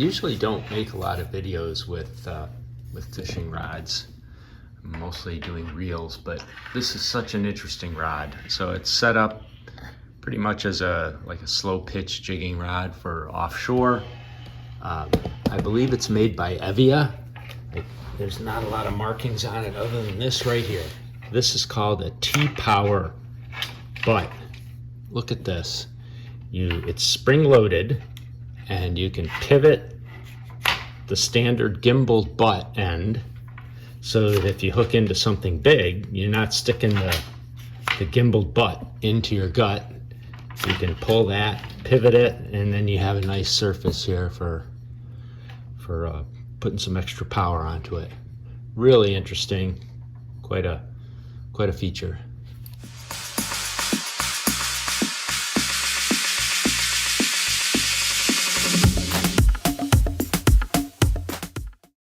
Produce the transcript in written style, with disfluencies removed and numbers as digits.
usually don't make a lot of videos with fishing rods. I'm mostly doing reels, but this is such an interesting rod. So it's set up pretty much as like a slow pitch jigging rod for offshore. I believe it's made by Evia. There's not a lot of markings on it other than this right here. This is called a T-Power butt. Look at this. It's spring-loaded, and you can pivot the standard gimbal butt end so that if you hook into something big, you're not sticking the gimbal butt into your gut. You can pull that, pivot it, and then you have a nice surface here for putting some extra power onto it. Really interesting, quite a feature.